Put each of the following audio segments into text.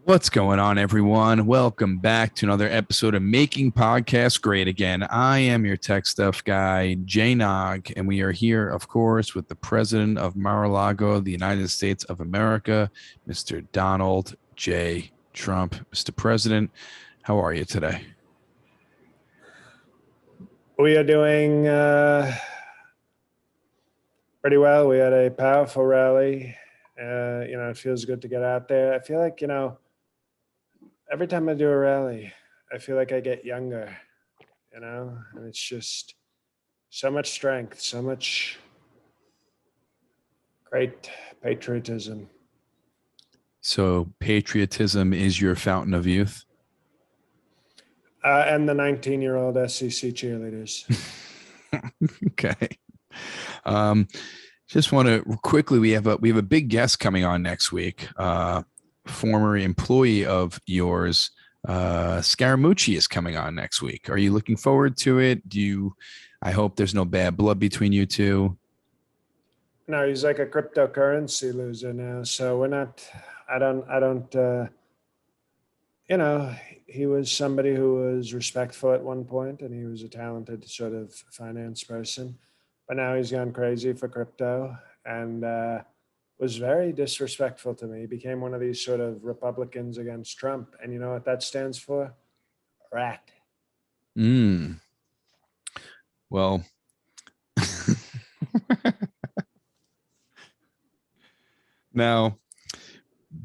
What's going on, everyone? Welcome back to another episode of Making Podcasts Great Again. I am your tech stuff guy, Jay Nog, and we are here, of course, with the president of Mar-a-Lago, the United States of America, Mr. Donald J. Trump. Mr. President, how are you today? We are doing pretty well. We had a powerful rally. It feels good to get out there. I feel like, every time I do a rally, I feel like I get younger, and it's just so much strength, so much great patriotism. So, patriotism is your fountain of youth? And the 19-year-old SEC cheerleaders. Okay. Um, just want to quickly, we have a big guest coming on next week. Former employee of yours, Scaramucci, is coming on next week. Are you looking forward to it? I hope there's no bad blood between you two. No, he's like a cryptocurrency loser now. So we're not, I don't, you know, he was somebody who was respectful at one point and he was a talented sort of finance person. But now he's gone crazy for crypto and was very disrespectful to me. He became one of these sort of Republicans against Trump. And you know what that stands for? Rat. Mm, well, now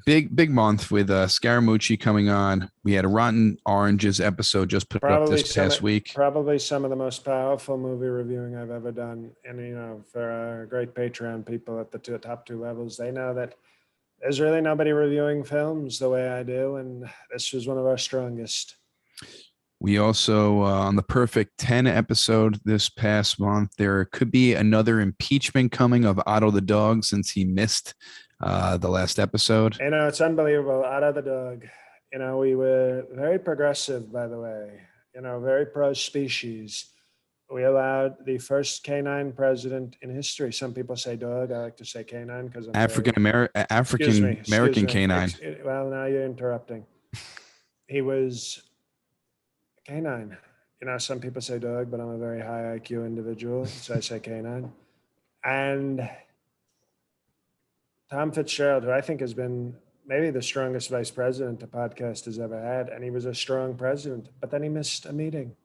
big month with Scaramucci coming on. We had a Rotten Oranges episode just put up Probably this past week. probably some of the most powerful movie reviewing I've ever done. And for our great Patreon people at the top two levels, they know that there's really nobody reviewing films the way I do, and this was one of our strongest. We also, on the Perfect 10 episode this past month, there could be another impeachment coming of Otto the dog since he missed the last episode. It's unbelievable. Out of the dog. We were very progressive, by the way. Very pro species. We allowed the first canine president in history. Some people say dog. I like to say canine because I'm African Excuse American me. canine. Well, now you're interrupting. He was canine. Some people say dog, but I'm a very high IQ individual, so I say canine. And Tom Fitzgerald, who I think has been maybe the strongest vice president the podcast has ever had, and he was a strong president, but then he missed a meeting,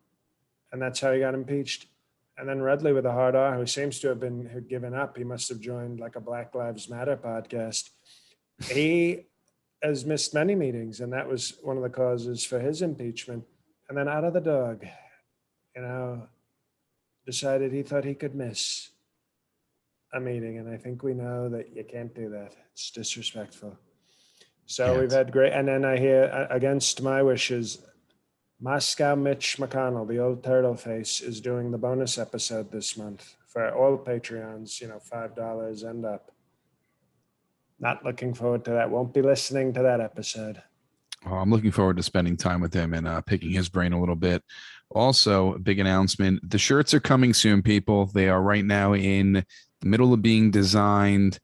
and that's how he got impeached. And then Rudley with a hard R, who seems to have been given up, he must have joined like a Black Lives Matter podcast. He has missed many meetings, and that was one of the causes for his impeachment. And then out of the dog, decided he thought he could miss a meeting. And I think we know that you can't do that. It's disrespectful. So we've had great, and then I hear against my wishes, Moscow Mitch McConnell, the old turtle face, is doing the bonus episode this month for all Patreons, $5 and up. Not looking forward to that. Won't be listening to that episode. Oh, I'm looking forward to spending time with him and picking his brain a little bit. Also, a big announcement. The shirts are coming soon, people. They are right now in the middle of being designed,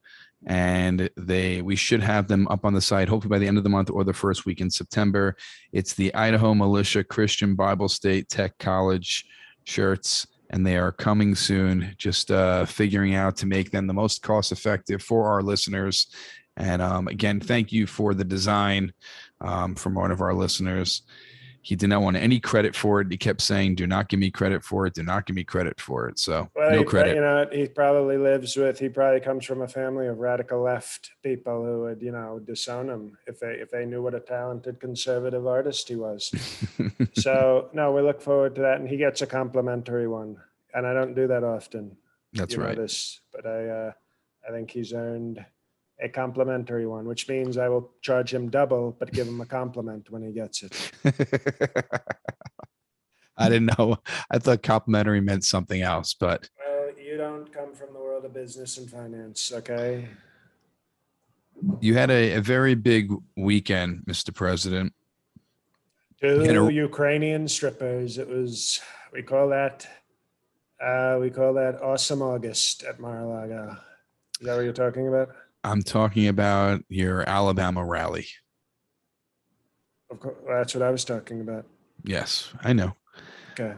and we should have them up on the site hopefully by the end of the month or the first week in September. It's the Idaho Militia Christian Bible State Tech College shirts, and they are coming soon. Just figuring out to make them the most cost effective for our listeners. And again, thank you for the design from one of our listeners. He did not want any credit for it. He kept saying, "Do not give me credit for it. Do not give me credit for it." So no credit. He probably comes from a family of radical left people who would, disown him if they knew what a talented conservative artist he was. So no, we look forward to that. And he gets a complimentary one. And I don't do that often. That's right. But I think he's earned a complimentary one, which means I will charge him double, but give him a compliment when he gets it. I didn't know. I thought complimentary meant something else, but. Well, you don't come from the world of business and finance, okay? You had a very big weekend, Mr. President. Two Ukrainian strippers. We call that Awesome August at Mar-a-Lago. Is that what you're talking about? I'm talking about your Alabama rally. Of course, that's what I was talking about. Yes, I know. Okay.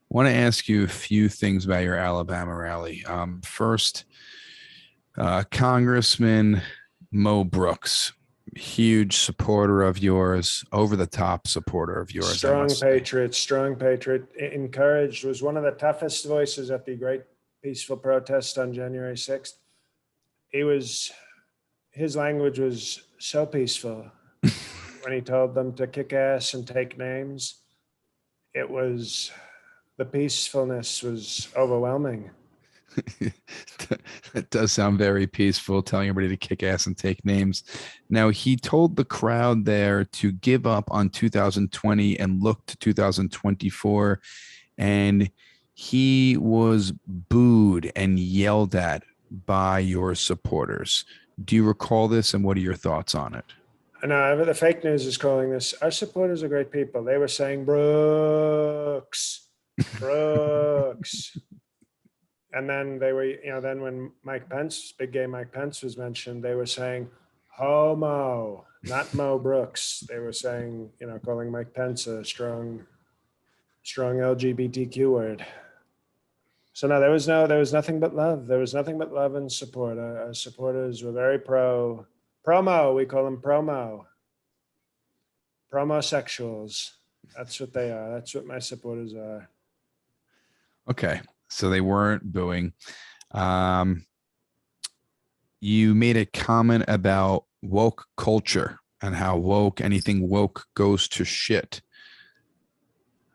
Want to ask you a few things about your Alabama rally. First, Congressman Mo Brooks, huge supporter of yours, over the top supporter of yours, I Strong must say. patriot, strong patriot. Encouraged, was one of the toughest voices at the great peaceful protest on January 6th. He was, his language was so peaceful when he told them to kick ass and take names. It was, the peacefulness was overwhelming. It does sound very peaceful, telling everybody to kick ass and take names. Now, he told the crowd there to give up on 2020 and look to 2024. And he was booed and yelled at by your supporters. Do you recall this, and what are your thoughts on it? No, the fake news is calling this. Our supporters are great people. They were saying Brooks, Brooks. And then they were, then when Mike Pence, big gay Mike Pence was mentioned, they were saying homo, not Mo Brooks. They were saying, calling Mike Pence a strong LGBTQ word. So no, there was nothing but love. There was nothing but love and support. Our supporters were very promo. We call them promosexuals. That's what they are. That's what my supporters are. Okay. So they weren't booing. You made a comment about woke culture and how anything woke goes to shit.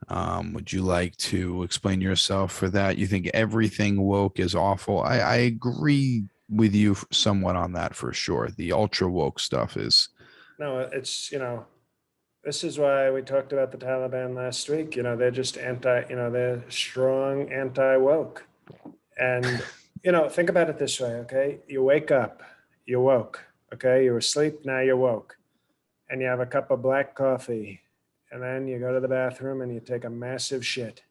Would you like to explain yourself for that? You think everything woke is awful? I agree with you somewhat on that for sure. The ultra woke stuff is. No, it's, this is why we talked about the Taliban last week. They're just they're strong anti-woke. And, think about it this way, okay? You wake up, you're woke, okay? You were asleep, now you're woke. And you have a cup of black coffee, and then you go to the bathroom and you take a massive shit.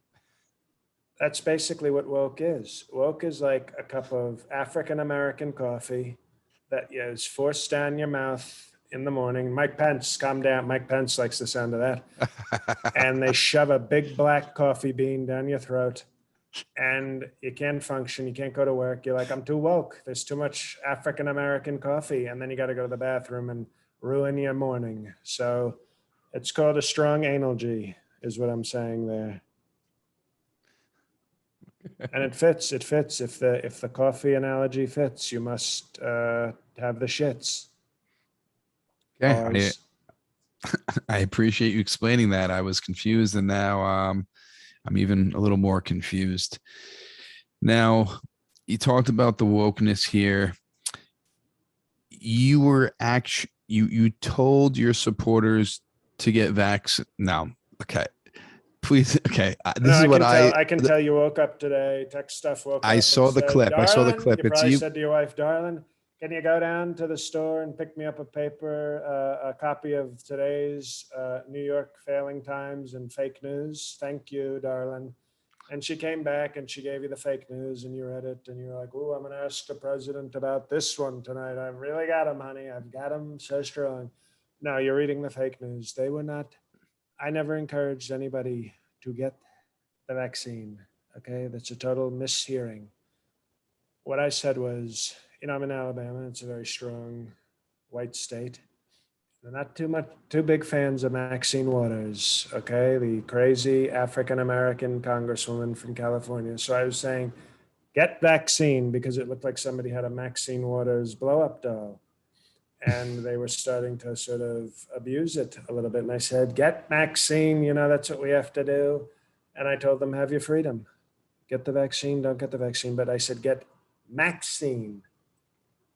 That's basically what woke is. Woke is like a cup of African-American coffee that is forced down your mouth in the morning. Mike Pence, calm down. Mike Pence likes the sound of that. And they shove a big black coffee bean down your throat, and you can't function. You can't go to work. You're like, I'm too woke. There's too much African-American coffee. And then you got to go to the bathroom and ruin your morning. So it's called a strong analgy, is what I'm saying there. And it fits. If the coffee analogy fits, you must have the shits. Okay. I appreciate you explaining that. I was confused, and now I'm even a little more confused. Now, you talked about the wokeness here. You were you told your supporters to get vaccinated. No, okay. Please, okay. This is what I can tell you woke up today. Tech stuff woke up. I saw the clip. I saw the clip. You probably said to your wife, darling, can you go down to the store and pick me up a copy of today's New York Failing Times and fake news? Thank you, darling. And she came back and she gave you the fake news and you read it and you're like, oh, I'm going to ask the president about this one tonight. I've really got him, honey. I've got him so strong. No, you're reading the fake news. They were not. I never encouraged anybody to get the vaccine. Okay, that's a total mishearing. What I said was, I'm in Alabama. It's a very strong white state. They're not too big fans of Maxine Waters. Okay, the crazy African-American congresswoman from California. So I was saying, get vaccine, because it looked like somebody had a Maxine Waters blow-up doll. And they were starting to sort of abuse it a little bit. And I said, get vaccine, that's what we have to do. And I told them, have your freedom. Get the vaccine, don't get the vaccine. But I said, get Maxine.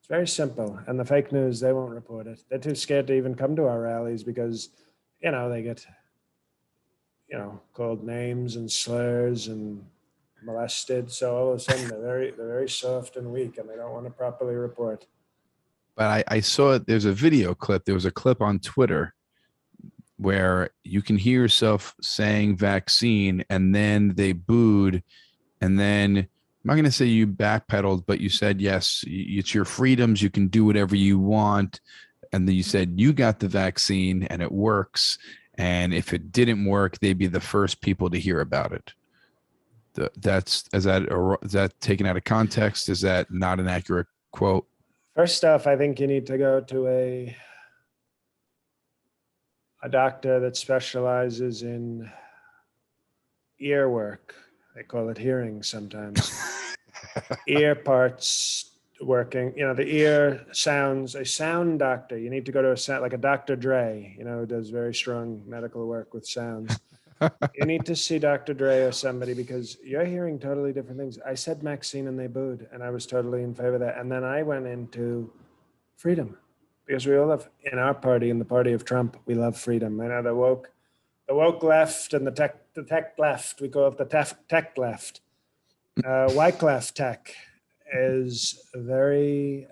It's very simple. And the fake news, they won't report it. They're too scared to even come to our rallies because, they get, called names and slurs and molested. So all of a sudden they're very soft and weak and they don't want to properly report. But I saw it. There's a video clip. There was a clip on Twitter where you can hear yourself saying vaccine, and then they booed. And then I'm not going to say you backpedaled, but you said, yes, it's your freedoms. You can do whatever you want. And then you said you got the vaccine and it works. And if it didn't work, they'd be the first people to hear about it. Is that taken out of context? Is that not an accurate quote? First off, I think you need to go to a doctor that specializes in ear work. They call it hearing sometimes. Ear parts working, the ear sounds, a sound doctor. You need to go to a sound, like a Dr. Dre, who does very strong medical work with sounds. You need to see Dr. Dre or somebody because you're hearing totally different things. I said Maxine and they booed, and I was totally in favor of that. And then I went into freedom because we all love, in our party, in the party of Trump, we love freedom. I know the woke left and the tech left, we call it the tech left. Wyclef Tech is very,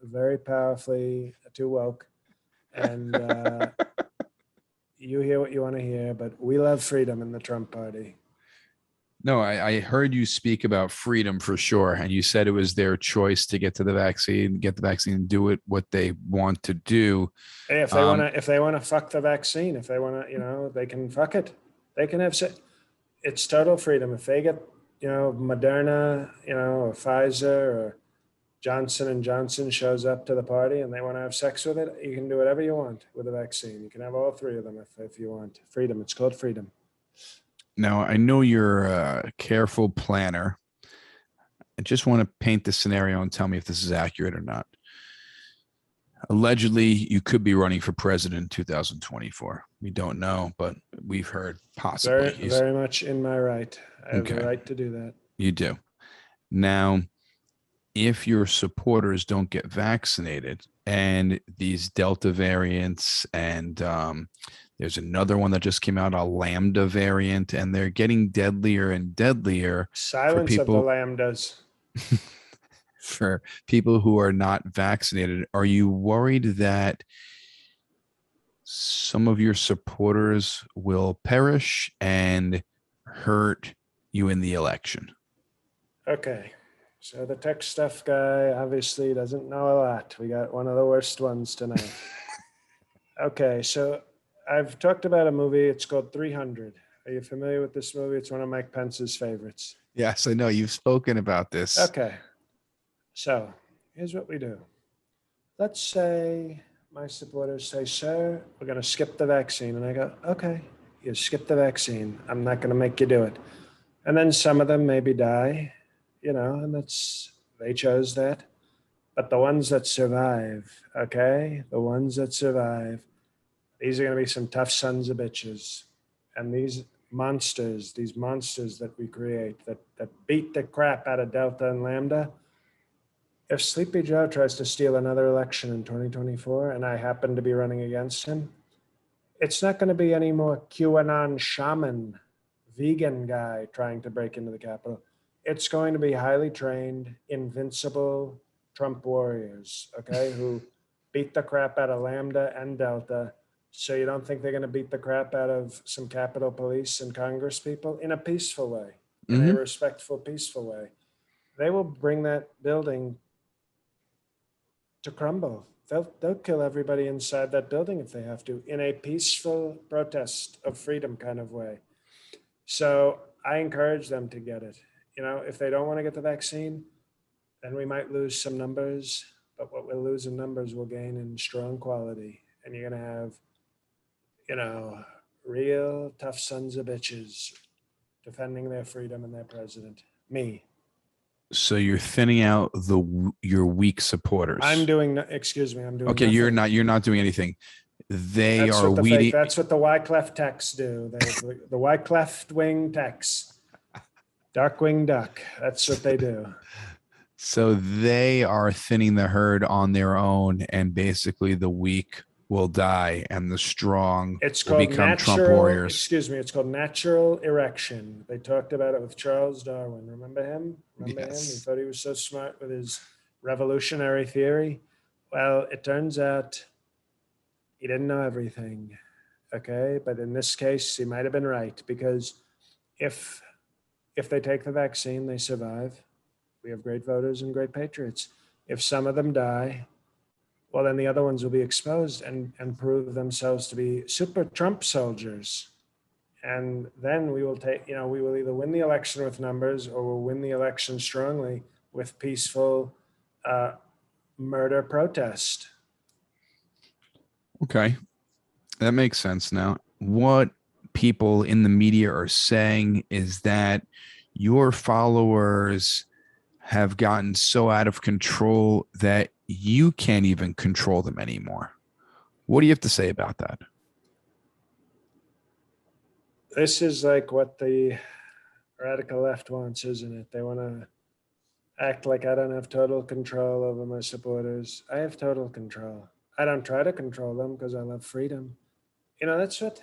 very powerfully too woke. And you hear what you want to hear, but we love freedom in the Trump party. No, I heard you speak about freedom for sure. And you said it was their choice to get the vaccine, and do it what they want to do. Hey, if they want to fuck the vaccine, if they want to, they can fuck it. They can have, it's total freedom. If they get, Moderna, or Pfizer or Johnson and Johnson shows up to the party and they want to have sex with it, you can do whatever you want with a vaccine. You can have all three of them if you want. Freedom. It's called freedom. Now, I know you're a careful planner. I just want to paint the scenario and tell me if this is accurate or not. Allegedly, you could be running for president in 2024. We don't know, but we've heard possibly. Very much in my right. I have the right to do that. You do. Now, if your supporters don't get vaccinated and these Delta variants and there's another one that just came out, a Lambda variant, and they're getting deadlier and deadlier. Silence of the Lambdas. For people who are not vaccinated, are you worried that some of your supporters will perish and hurt you in the election? Okay. So the tech stuff guy obviously doesn't know a lot. We got one of the worst ones tonight. Okay, so I've talked about a movie. It's called 300. Are you familiar with this movie? It's one of Mike Pence's favorites. Yes, I know. You've spoken about this. Okay. So here's what we do. Let's say my supporters say, sir, we're going to skip the vaccine. And I go, okay, you skip the vaccine. I'm not going to make you do it. And then some of them maybe die, and they chose that. But the ones that survive, okay, the ones that survive, these are going to be some tough sons of bitches. And these monsters that we create that beat the crap out of Delta and Lambda, if Sleepy Joe tries to steal another election in 2024 and I happen to be running against him, it's not going to be any more QAnon shaman, vegan guy trying to break into the Capitol. It's going to be highly trained, invincible Trump warriors, okay, who beat the crap out of Lambda and Delta. So you don't think they're going to beat the crap out of some Capitol Police and Congress people in a peaceful way, in a respectful, peaceful way. They will bring that building to crumble. They'll kill everybody inside that building if they have to, in a peaceful protest of freedom kind of way. So I encourage them to get it. If they don't want to get the vaccine, then we might lose some numbers, but what we'll lose in numbers we'll gain in strong quality. And you're going to have, real tough sons of bitches defending their freedom and their president. Me. So you're thinning out your weak supporters. I'm doing. Okay, nothing. You're not doing anything. That's what the Wyclef techs do. The Wyclef wing techs. Darkwing Duck. That's what they do. So they are thinning the herd on their own, and basically the weak will die and the strong will become Trump warriors. It's called natural erection. They talked about it with Charles Darwin. Remember him? Yes. He thought he was so smart with his revolutionary theory. Well, it turns out he didn't know everything. Okay. But in this case, he might have been right, because if they take the vaccine, they survive. We have great voters and great patriots. If some of them die, well, then the other ones will be exposed and prove themselves to be super Trump soldiers. And then we will take, we will either win the election with numbers or we'll win the election strongly with peaceful murder protest. Okay. That makes sense now. What people in the media are saying is that your followers have gotten so out of control that you can't even control them anymore. What do you have to say about that? This is like what the radical left wants, isn't it? They want to act like I don't have total control over my supporters. I have total control. I don't try to control them because I love freedom. That's what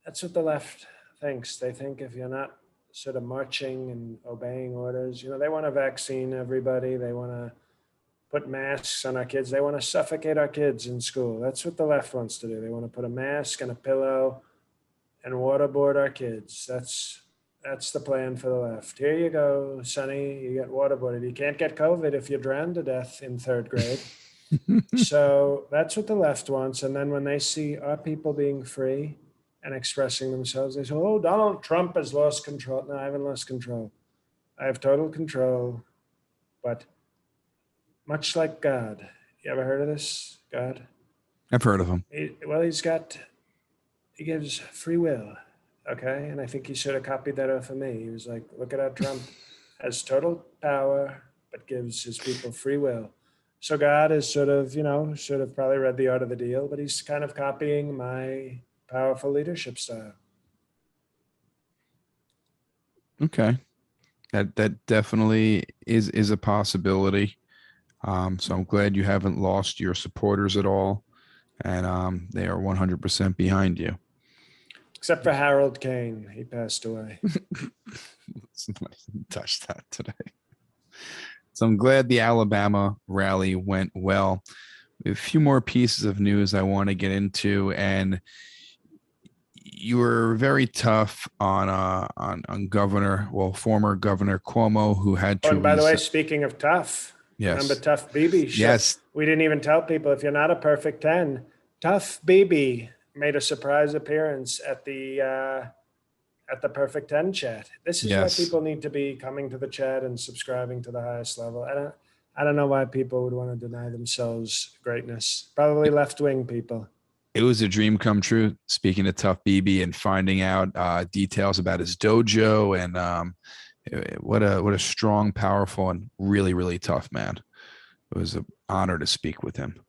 the left thinks. They think if you're not sort of marching and obeying orders, they want to vaccine everybody. They want to put masks on our kids. They want to suffocate our kids in school. That's what the left wants to do. They want to put a mask and a pillow and waterboard our kids. That's the plan for the left. Here you go, Sonny. You get waterboarded. You can't get COVID if you drown to death in third grade. So that's what the left wants. And then when they see our people being free and expressing themselves, they say, oh, Donald Trump has lost control. No, I haven't lost control. I have total control. But much like God, you ever heard of this? God? I've heard of him. He gives free will. Okay. And I think he should have copied that off of me. He was like, look at how Trump has total power, but gives his people free will. So God is should have probably read The Art of the Deal, but he's kind of copying my powerful leadership style. Okay. That definitely is a possibility. So I'm glad you haven't lost your supporters at all. And they are 100% behind you. Except for Harold Kane. He passed away. Touch that today. So I'm glad the Alabama rally went well. A few more pieces of news I want to get into, and you were very tough on former Governor Cuomo, who had to. Oh, and by the way, speaking of tough, yes, remember Tough Bibi? Yes, we didn't even tell people if you're not a perfect 10. Tough Bibi made a surprise appearance at the Perfect 10 chat. This is why people need to be coming to the chat and subscribing to the highest level. I don't know why people would want to deny themselves greatness. Probably left-wing people. It was a dream come true. Speaking to Tough Bibi and finding out details about his dojo, and what a strong, powerful, and really, really tough man. It was an honor to speak with him.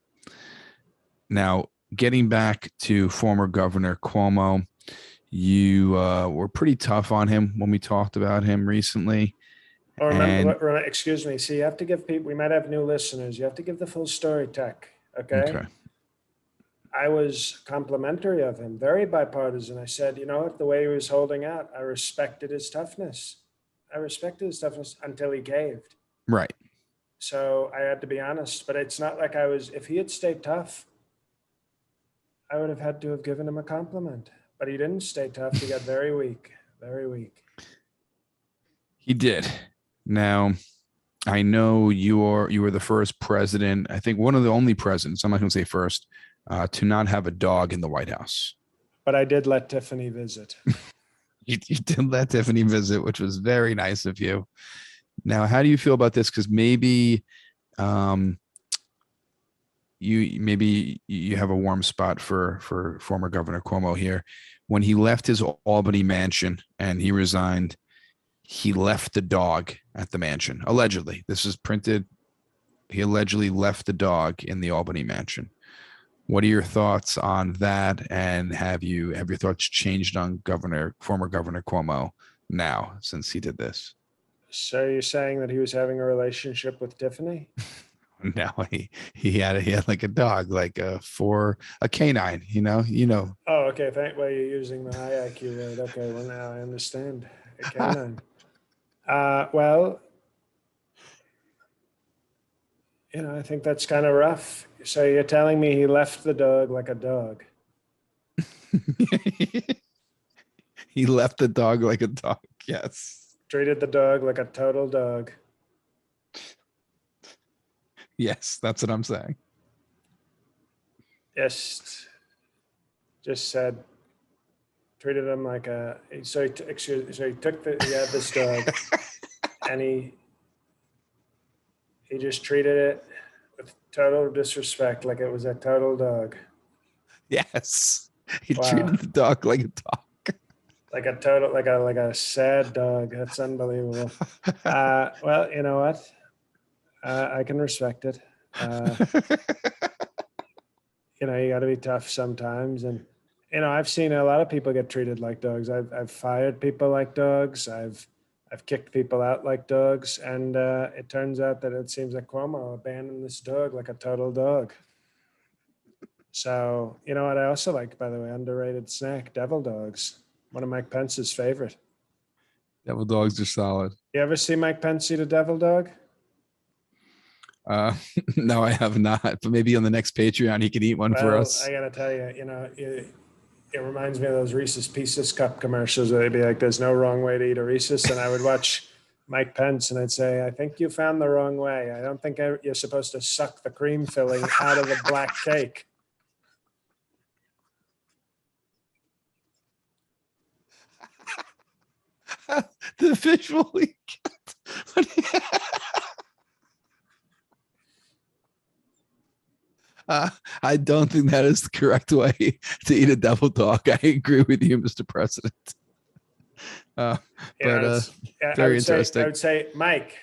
Now, getting back to former Governor Cuomo, you were pretty tough on him when we talked about him recently. Oh, remember, excuse me. See, you have to give people, we might have new listeners. You have to give the full story, Tech. Okay. I was complimentary of him, very bipartisan. I said, the way he was holding out, I respected his toughness. Until he caved. Right. So I had to be honest, but it's not like if he had stayed tough, I would have had to have given him a compliment. But he didn't stay tough. He got very weak, very weak. He did. Now, I know you were the first president, I think one of the only presidents, I'm not going to say first, to not have a dog in the White House. But I did let Tiffany visit. You did let Tiffany visit, which was very nice of you. Now, how do you feel about this? Because maybe you have a warm spot for former Governor Cuomo here. When he left his Albany mansion and he resigned, he left the dog at the mansion. Allegedly, this is printed. He allegedly left the dog in the Albany mansion. What are your thoughts on that? And have your thoughts changed on former Governor Cuomo now since he did this? So you're saying that he was having a relationship with Tiffany? No, he had like a dog, like a canine, Oh, okay. Well, you're using the high IQ word. Okay, well now I understand. A canine. Well, I think that's kind of rough. So you're telling me he left the dog like a dog? He left the dog like a dog. Yes. Treated the dog like a total dog. Yes, that's what I'm saying. just said, treated him like a, so he, so he took he had this dog and he just treated it with total disrespect, like it was a total dog. Yes. He Wow. treated the dog like a dog. Like a total, like a sad dog. That's unbelievable. Well, you know what? I can respect it. You know, you got to be tough sometimes, and you know, I've seen a lot of people get treated like dogs. I've fired people like dogs. I've kicked people out like dogs, and it turns out that it seems like Cuomo abandoned this dog like a total dog. So, you know what I also like, by the way, underrated snack, devil dogs. One of Mike Pence's favorite. Devil dogs are solid. You ever see Mike Pence eat a devil dog? No, I have not. But maybe on the next Patreon, he could eat one for us. I gotta tell you, you know, it reminds me of those Reese's Pieces cup commercials where they'd be like, "There's no wrong way to eat a Reese's," and I would watch Mike Pence and I'd say, "I think you found the wrong way. I don't think you're supposed to suck the cream filling out of the black cake." The visual. I don't think that is the correct way to eat a devil dog. I agree with you, Mr. President. Very interesting. I would say, Mike,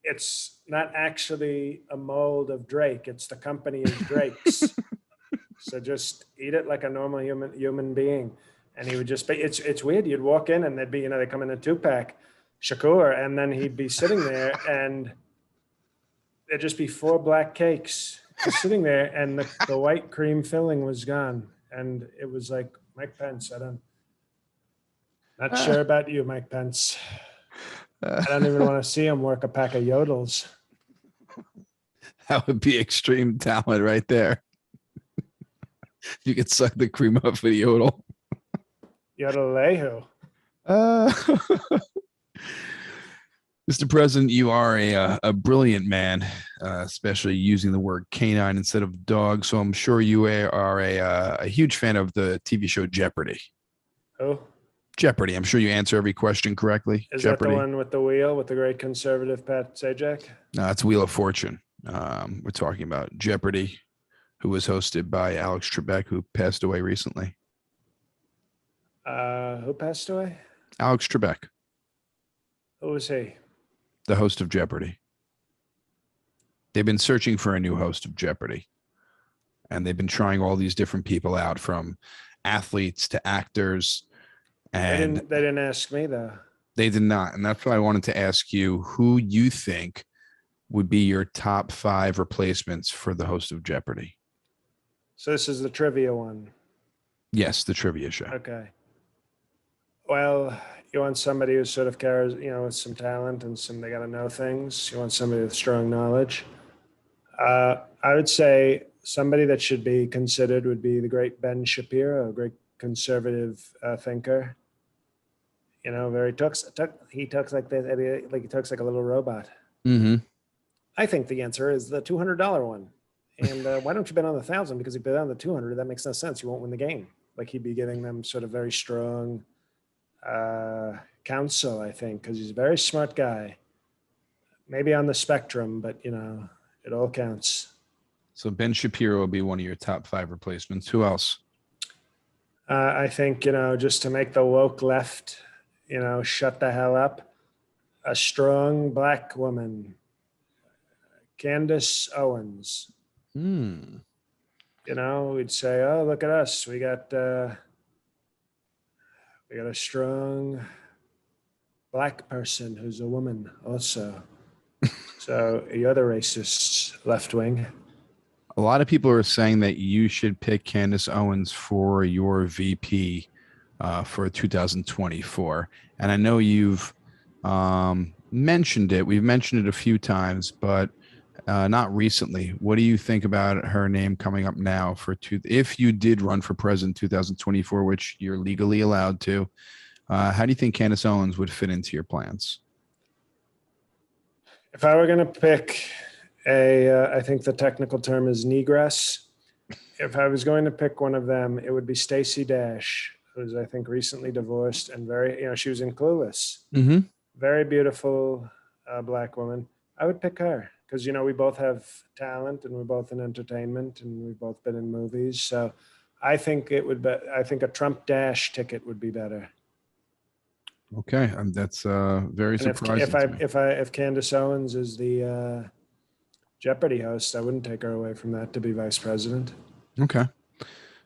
it's not actually a mold of Drake. It's the company of Drakes. So just eat it like a normal human being. And he would just be, it's weird. You'd walk in and they'd be, you know, they come in a 2-pack, Shakur, and then he'd be sitting there and there'd just be 4 black cakes just sitting there and the white cream filling was gone. And it was like, Mike Pence, not sure about you, Mike Pence. I don't even want to see him work a pack of yodels. That would be extreme talent right there. You could suck the cream off with a yodel. Yodelehu. Mr. President, you are a brilliant man, especially using the word canine instead of dog. So I'm sure you are a huge fan of the TV show Jeopardy. Who? Jeopardy. I'm sure you answer every question correctly. Is Jeopardy. that the one with the wheel with the great conservative Pat Sajak? No, it's Wheel of Fortune. We're talking about Jeopardy, who was hosted by Alex Trebek, who passed away recently. Who passed away? Alex Trebek. Who was he? The host of Jeopardy. They've been searching for a new host of Jeopardy. And they've been trying all these different people out, from athletes to actors. And they didn't ask me, though. They did not. And that's why I wanted to ask you who you think would be your top 5 replacements for the host of Jeopardy. So this is the trivia one. Yes, the trivia show. Okay. Well, you want somebody who sort of cares, you know, with some talent and they got to know things. You want somebody with strong knowledge. I would say somebody that should be considered would be the great Ben Shapiro, a great conservative thinker. You know, he talks like this, like he talks like a little robot. Mm-hmm. I think the answer is the $200 one. And why don't you bet on the 1,000? Because if you bet on the 200, that makes no sense. You won't win the game. Like he'd be giving them sort of very strong counsel, I think, because he's a very smart guy. Maybe on the spectrum, but you know, it all counts. So Ben Shapiro will be one of your top 5 replacements. Who else? I think, you know, just to make the woke left, you know, shut the hell up, a strong black woman, Candace Owens. Hmm. You know, we'd say, "Oh, look at us! We got a strong black person who's a woman, also." So you're the racist left wing. A lot of people are saying that you should pick Candace Owens for your VP for 2024, and I know you've mentioned it. We've mentioned it a few times, but not recently. What do you think about her name coming up now if you did run for president 2024, which you're legally allowed to? How do you think Candace Owens would fit into your plans? If I were going to pick I think the technical term is negress. If I was going to pick one of them, it would be Stacey Dash, who's I think recently divorced and very, she was in Clueless. Mm-hmm. Very beautiful black woman. I would pick her because we both have talent and we're both in entertainment and we've both been in movies. So I think it would be. I think a Trump Dash ticket would be better. Okay, that's very And surprising to me. if Candace Owens is the Jeopardy host, I wouldn't take her away from that to be vice president. Okay.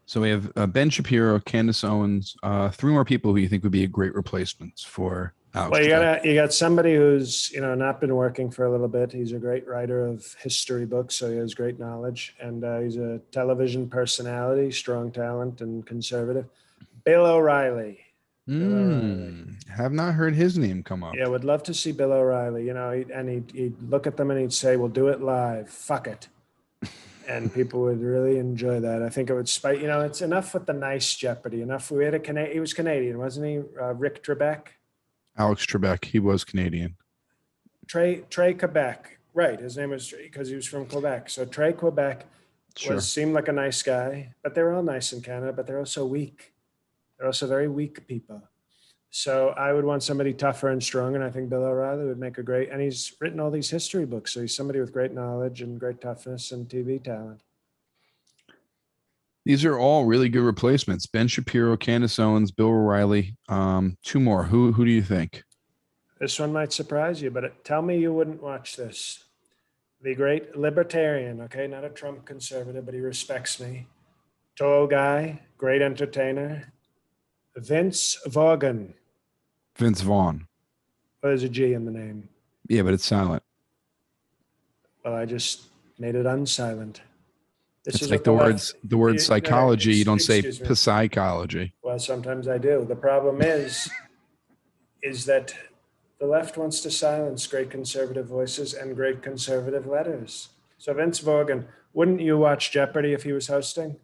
So we have Ben Shapiro, Candace Owens, three more people who you think would be a great replacements for Alex Well, Trebek. you got somebody who's not been working for a little bit. He's a great writer of history books, so he has great knowledge, and he's a television personality, strong talent, and conservative. Bill O'Reilly. Bill O'Reilly. Have not heard his name come up. Yeah, would love to see Bill O'Reilly. He'd look at them and he'd say, "We'll do it live. Fuck it." And people would really enjoy that. I think it would spite. It's enough with the nice Jeopardy. Enough. We had he was Canadian, wasn't he? Rick Trebek. Alex Trebek, he was Canadian. Trey Quebec. Right. His name was because he was from Quebec. So Trey Quebec seemed like a nice guy, but they're all nice in Canada, but they're also weak. They're also very weak people. So I would want somebody tougher and strong, and I think Bill O'Reilly would make a great. And he's written all these history books, so he's somebody with great knowledge and great toughness and TV talent. These are all really good replacements. Ben Shapiro, Candace Owens, Bill O'Reilly. Two more. Who do you think? This one might surprise you, but tell me you wouldn't watch this. The great libertarian, okay, not a Trump conservative, but he respects me. Tall guy, great entertainer. Vince Vaughn. Vince Vaughn. Well, there's a G in the name. Yeah, but it's silent. Well, I just made it unsilent. It's like the word psychology. You don't say psychology. Well, sometimes I do. The problem is that the left wants to silence great conservative voices and great conservative letters. So Vince Vaughn, wouldn't you watch Jeopardy if he was hosting?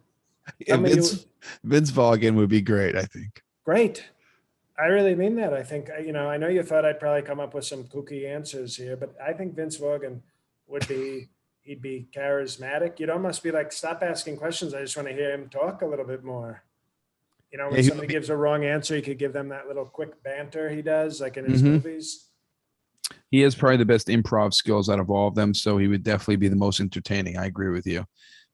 Vince Vaughn would be great, I think. Great. I really mean that. I think, I know you thought I'd probably come up with some kooky answers here, but I think Vince Vaughn he'd be charismatic. You'd almost be like, stop asking questions. I just want to hear him talk a little bit more. When somebody gives a wrong answer, he could give them that little quick banter he does, like in his movies. He has probably the best improv skills out of all of them, so he would definitely be the most entertaining. I agree with you.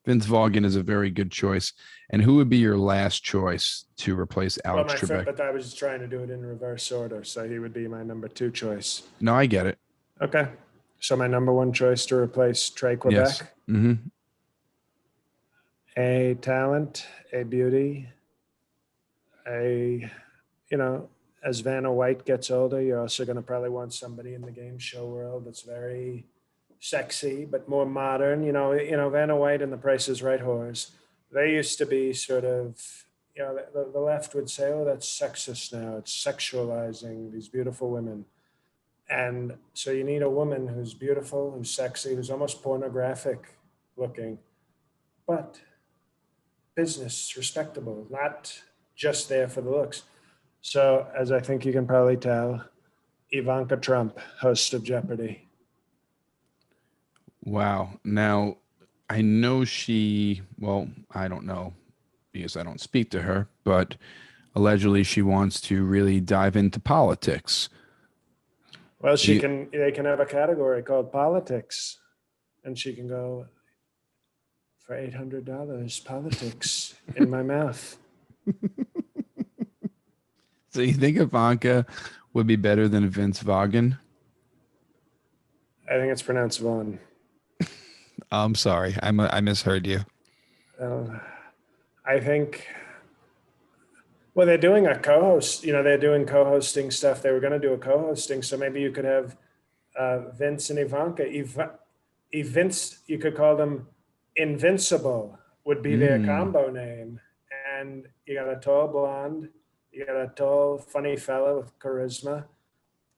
Vince Vaughn is a very good choice. And who would be your last choice to replace Alex Trebek? But I was just trying to do it in reverse order, so he would be my number 2 choice. No, I get it. Okay. So my number 1 choice to replace Trey Quebec. Yes. Mm-hmm. A talent, a beauty, as Vanna White gets older, you're also going to probably want somebody in the game show world that's very sexy, but more modern. Vanna White and the Price is Right whores, they used to be sort of, the left would say, oh, that's sexist now. It's sexualizing these beautiful women. And so you need a woman who's beautiful, who's sexy, who's almost pornographic looking, but business, respectable, not just there for the looks. So, as I think you can probably tell, Ivanka Trump, host of Jeopardy. Wow. Now, I know I don't know because I don't speak to her, but allegedly she wants to really dive into politics. Well, they can have a category called politics, and she can go for $800, politics in my mouth. So you think Ivanka would be better than Vince Vaughn? I think it's pronounced Vaughn. I'm sorry. I misheard you. I think, well, they're doing a co-host. They're doing co-hosting stuff. They were going to do a co-hosting, so maybe you could have Vince and Ivanka. Vince, you could call them Invincible, would be their combo name. And you got a tall blonde, you got a tall, funny fella with charisma.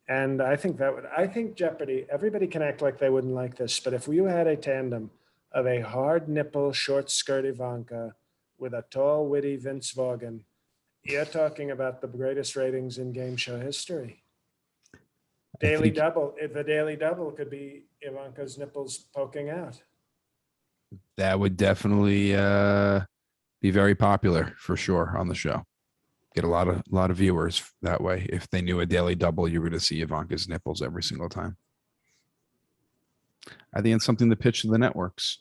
And I think Jeopardy, everybody can act like they wouldn't like this, but if you had a tandem of a hard nipple, short skirt Ivanka with a tall, witty Vince Vaughn, you're talking about the greatest ratings in game show history. The Daily Double could be Ivanka's nipples poking out. That would definitely be very popular for sure on the show. Get a lot of viewers that way. If they knew a Daily Double, you were going to see Ivanka's nipples every single time. I think it's something to pitch to the networks.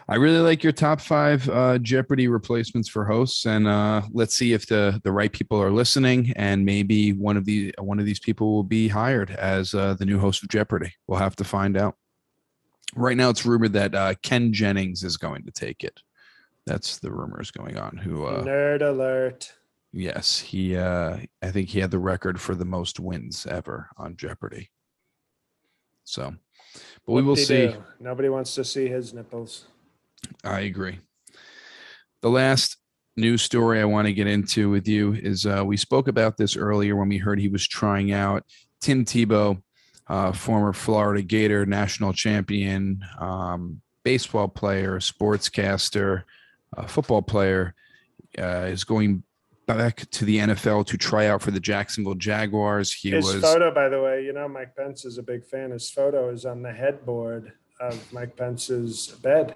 I really like your top 5 Jeopardy replacements for hosts, and let's see if the right people are listening, and maybe one of these people will be hired as the new host of Jeopardy. We'll have to find out. Right now, it's rumored that Ken Jennings is going to take it. That's the rumors going on. Who nerd alert? Yes, he. I think he had the record for the most wins ever on Jeopardy. So, but we will see. Nobody wants to see his nipples. I agree. The last news story I want to get into with you is we spoke about this earlier when we heard he was trying out. Tim Tebow, former Florida Gator national champion, baseball player, sportscaster, football player, is going back to the NFL to try out for the Jacksonville Jaguars. His photo, by the way, Mike Pence is a big fan. His photo is on the headboard of Mike Pence's bed.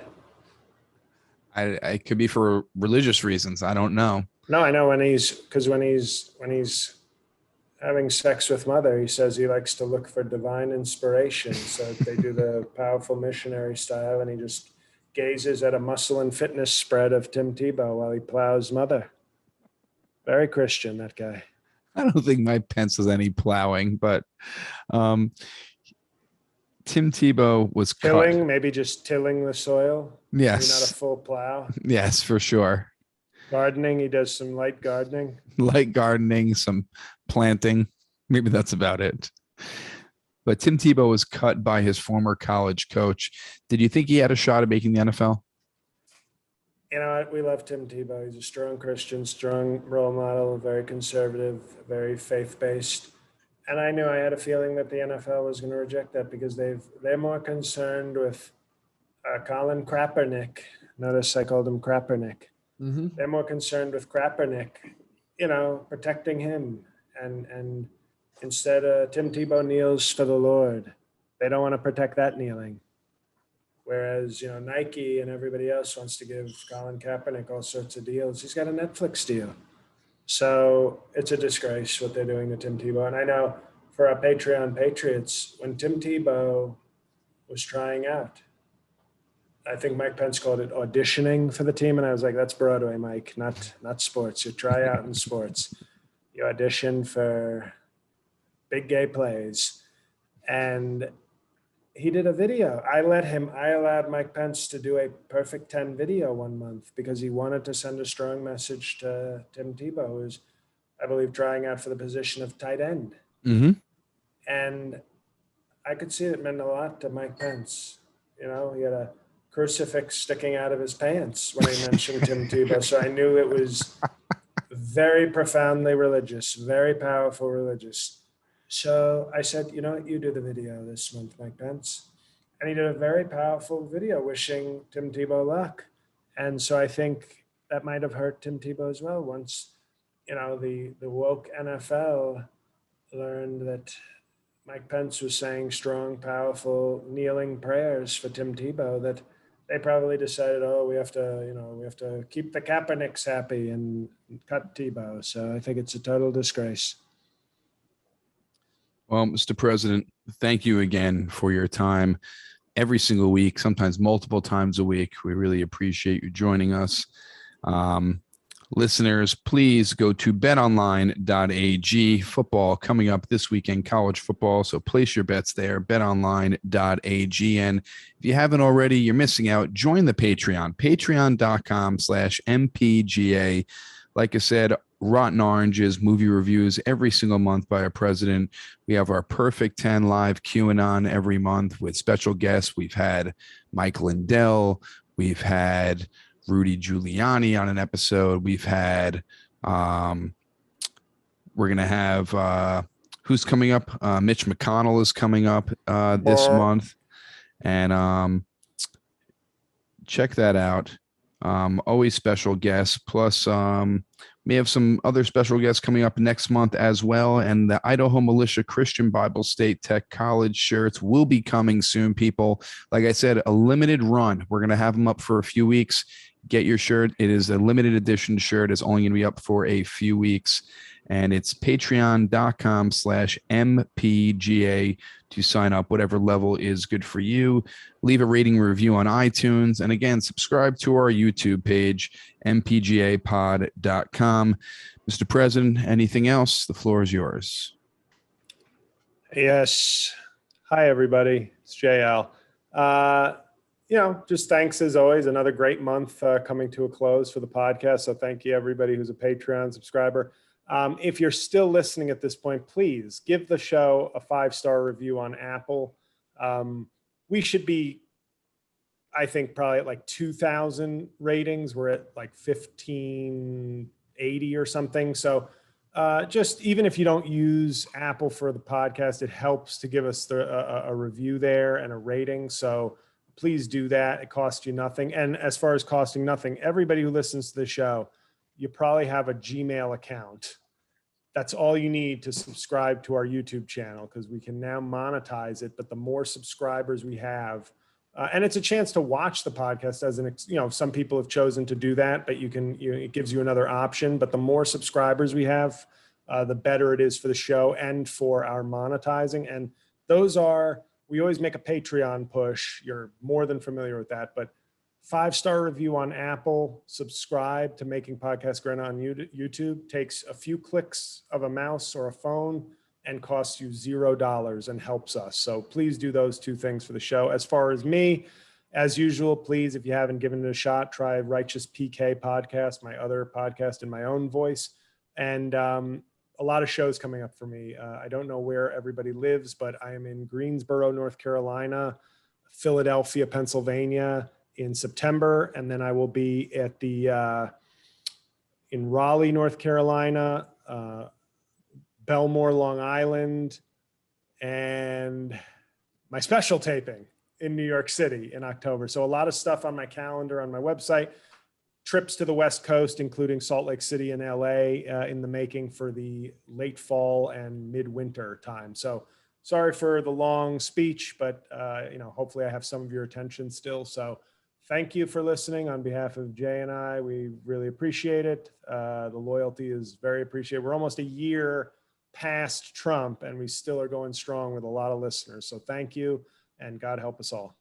I could be for religious reasons. I don't know. No, I know when he's having sex with mother, he says he likes to look for divine inspiration. So they do the powerful missionary style, and he just gazes at a muscle and fitness spread of Tim Tebow while he plows mother. Very Christian, that guy. I don't think Mike Pence does any plowing, but Tim Tebow was tilling, maybe just tilling the soil. Yes. Maybe not a full plow. Yes, for sure. Gardening, he does some light gardening. Light gardening, some planting. Maybe that's about it. But Tim Tebow was cut by his former college coach. Did you think he had a shot at making the NFL? You know what? We love Tim Tebow. He's a strong Christian, strong role model, very conservative, very faith-based. And I knew I had a feeling that the NFL was going to reject that because they're more concerned with Colin Kaepernick. Notice I called him Kaepernick. Mm-hmm. They're more concerned with Kaepernick, protecting him. And instead, Tim Tebow kneels for the Lord. They don't want to protect that kneeling. Whereas, Nike and everybody else wants to give Colin Kaepernick all sorts of deals. He's got a Netflix deal. So it's a disgrace what they're doing to Tim Tebow. And I know for our Patreon Patriots, when Tim Tebow was trying out, I think Mike Pence called it auditioning for the team. And I was like, that's Broadway, Mike, not sports. You try out in sports. You audition for big gay plays. And he did a video. I allowed Mike Pence to do a perfect 10 video 1 month because he wanted to send a strong message to Tim Tebow, who's, I believe, trying out for the position of tight end. Mm-hmm. And I could see it meant a lot to Mike Pence. He had a crucifix sticking out of his pants when he mentioned Tim Tebow. So I knew it was very profoundly religious, very powerful religious. So I said, you know what, you do the video this month, Mike Pence. And he did a very powerful video wishing Tim Tebow luck. And so I think that might have hurt Tim Tebow as well. Once, the woke NFL learned that Mike Pence was saying strong, powerful, kneeling prayers for Tim Tebow, that they probably decided, we have to keep the Kaepernicks happy and cut Tebow. So I think it's a total disgrace. Well, Mr. President, thank you again for your time every single week, sometimes multiple times a week. We really appreciate you joining us. Listeners, please go to betonline.ag. Football coming up this weekend, college football. So place your bets there, betonline.ag. And if you haven't already, you're missing out. Join the Patreon, patreon.com/MPGA. Like I said, Rotten Oranges, movie reviews every single month by our president. We have our Perfect 10 live QAnon every month with special guests. We've had Mike Lindell. We've had Rudy Giuliani on an episode. We've had, we're going to have, who's coming up? Mitch McConnell is coming up this month. And check that out. Always special guests. Plus, we have some other special guests coming up next month as well. And the Idaho Militia Christian Bible State Tech College shirts will be coming soon, people. Like I said, a limited run. We're going to have them up for a few weeks. Get your shirt. It is a limited edition shirt. It's only going to be up for a few weeks. And it's patreon.com/MPGA to sign up, whatever level is good for you. Leave a rating review on iTunes. And again, subscribe to our YouTube page, mpgapod.com. Mr. President, anything else? The floor is yours. Yes. Hi, everybody. It's JL. Just thanks as always. Another great month coming to a close for the podcast. So thank you, everybody who's a Patreon subscriber. If you're still listening at this point, please give the show a 5-star review on Apple. We should be, I think, probably at like 2,000 ratings. We're at like 1,580 or something. So just even if you don't use Apple for the podcast, it helps to give us a review there and a rating. So please do that. It costs you nothing. And as far as costing nothing, everybody who listens to the show, you probably have a Gmail account. That's all you need to subscribe to our YouTube channel, because we can now monetize it. But the more subscribers we have, and it's a chance to watch the podcast as some people have chosen to do that, but it gives you another option. But the more subscribers we have, the better it is for the show and for our monetizing. And we always make a Patreon push. You're more than familiar with that, but 5-star review on Apple, subscribe to Making Podcasts Great on YouTube, takes a few clicks of a mouse or a phone and costs you $0 and helps us. So please do those two things for the show. As far as me, as usual, please, if you haven't given it a shot, try Righteous PK Podcast, my other podcast in my own voice. And a lot of shows coming up for me. I don't know where everybody lives, but I am in Greensboro, North Carolina, Philadelphia, Pennsylvania, in September, and then I will be at in Raleigh, North Carolina, Belmore, Long Island, and my special taping in New York City in October. So a lot of stuff on my calendar, on my website, trips to the West Coast, including Salt Lake City and LA in the making for the late fall and midwinter time. So sorry for the long speech, but hopefully I have some of your attention still. So thank you for listening on behalf of Jay and I. We really appreciate it. The loyalty is very appreciated. We're almost a year past Trump, and we still are going strong with a lot of listeners. So thank you, and God help us all.